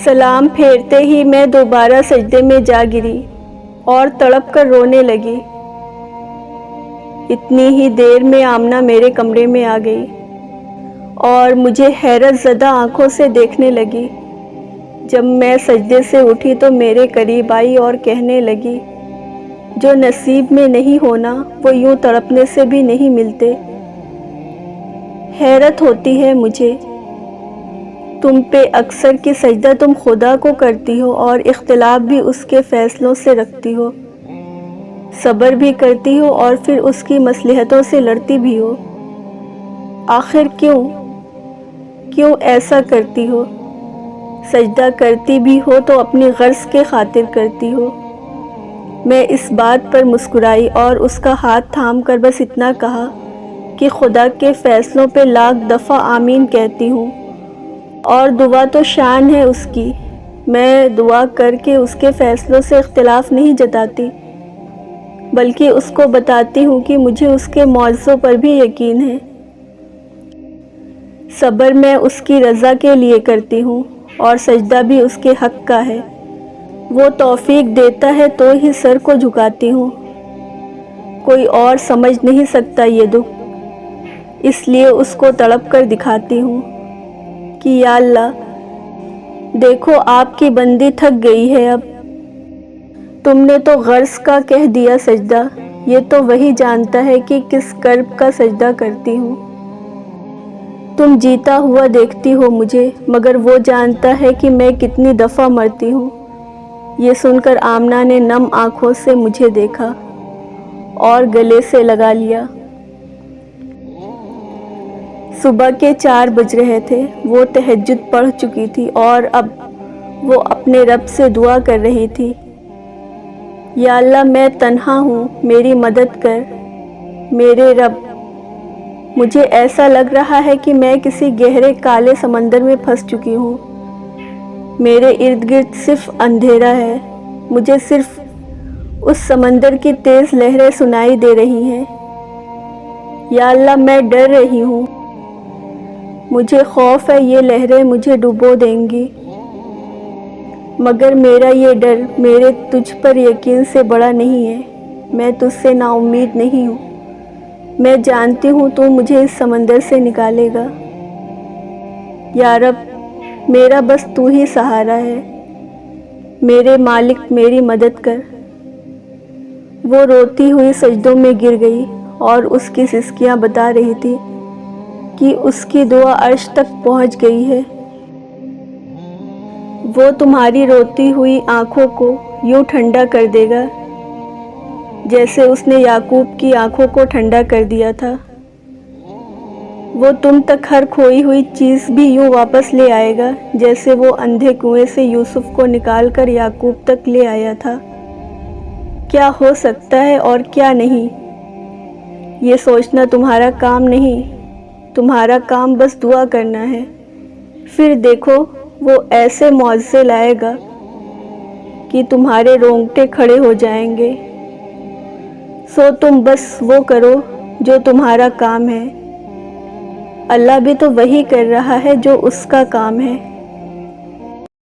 سلام پھیرتے ہی میں دوبارہ سجدے میں جا گری اور تڑپ کر رونے لگی۔ اتنی ہی دیر میں آمنہ میرے کمرے میں آ گئی اور مجھے حیرت زدہ آنکھوں سے دیکھنے لگی۔ جب میں سجدے سے اٹھی تو میرے قریب آئی اور کہنے لگی، جو نصیب میں نہیں ہونا وہ یوں تڑپنے سے بھی نہیں ملتے۔ حیرت ہوتی ہے مجھے تم پہ اکثر کہ سجدہ تم خدا کو کرتی ہو اور اختلاف بھی اس کے فیصلوں سے رکھتی ہو، صبر بھی کرتی ہو اور پھر اس کی مصلحتوں سے لڑتی بھی ہو۔ آخر کیوں ایسا کرتی ہو؟ سجدہ کرتی بھی ہو تو اپنی غرض کے خاطر کرتی ہو۔ میں اس بات پر مسکرائی اور اس کا ہاتھ تھام کر بس اتنا کہا کہ خدا کے فیصلوں پہ لاکھ دفعہ آمین کہتی ہوں، اور دعا تو شان ہے اس کی۔ میں دعا کر کے اس کے فیصلوں سے اختلاف نہیں جتاتی، بلکہ اس کو بتاتی ہوں کہ مجھے اس کے معجزوں پر بھی یقین ہے۔ صبر میں اس کی رضا کے لیے کرتی ہوں اور سجدہ بھی اس کے حق کا ہے۔ وہ توفیق دیتا ہے تو ہی سر کو جھکاتی ہوں۔ کوئی اور سمجھ نہیں سکتا یہ دکھ، اس لیے اس کو تڑپ کر دکھاتی ہوں کہ یا اللہ دیکھو آپ کی بندی تھک گئی ہے اب۔ تم نے تو غرض کا کہہ دیا سجدہ، یہ تو وہی جانتا ہے کہ کس کرب کا سجدہ کرتی ہوں۔ تم جیتا ہوا دیکھتی ہو مجھے، مگر وہ جانتا ہے کہ میں کتنی دفعہ مرتی ہوں۔ یہ سن کر آمنہ نے نم آنکھوں سے مجھے دیکھا اور گلے سے لگا لیا۔ صبح کے 4 بج رہے تھے۔ وہ تہجد پڑھ چکی تھی اور اب وہ اپنے رب سے دعا کر رہی تھی، یا اللہ میں تنہا ہوں، میری مدد کر میرے رب۔ مجھے ایسا لگ رہا ہے کہ میں کسی گہرے کالے سمندر میں پھنس چکی ہوں۔ میرے ارد گرد صرف اندھیرا ہے، مجھے صرف اس سمندر کی تیز لہریں سنائی دے رہی ہیں۔ یا اللہ میں ڈر رہی ہوں، مجھے خوف ہے یہ لہریں مجھے ڈبو دیں گی، مگر میرا یہ ڈر میرے تجھ پر یقین سے بڑا نہیں ہے۔ میں تجھ سے نا امید نہیں ہوں، میں جانتی ہوں تو مجھے اس سمندر سے نکالے گا۔ یا رب میرا بس تو ہی سہارا ہے، میرے مالک میری مدد کر۔ وہ روتی ہوئی سجدوں میں گر گئی اور اس کی سسکیاں بتا رہی تھی کہ اس کی دعا عرش تک پہنچ گئی ہے۔ وہ تمہاری روتی ہوئی آنکھوں کو یوں ٹھنڈا کر دے گا جیسے اس نے یعقوب کی آنکھوں کو ٹھنڈا کر دیا تھا۔ وہ تم تک ہر کھوئی ہوئی چیز بھی یوں واپس لے آئے گا جیسے وہ اندھے کنویں سے یوسف کو نکال کر یعقوب تک لے آیا تھا۔ کیا ہو سکتا ہے اور کیا نہیں، یہ سوچنا تمہارا کام نہیں، تمہارا کام بس دعا کرنا ہے۔ پھر دیکھو وہ ایسے معجزے لائے گا کہ تمہارے رونگٹے کھڑے ہو جائیں گے۔ سو تم بس وہ کرو جو تمہارا کام ہے، اللہ بھی تو وہی کر رہا ہے جو اس کا کام ہے۔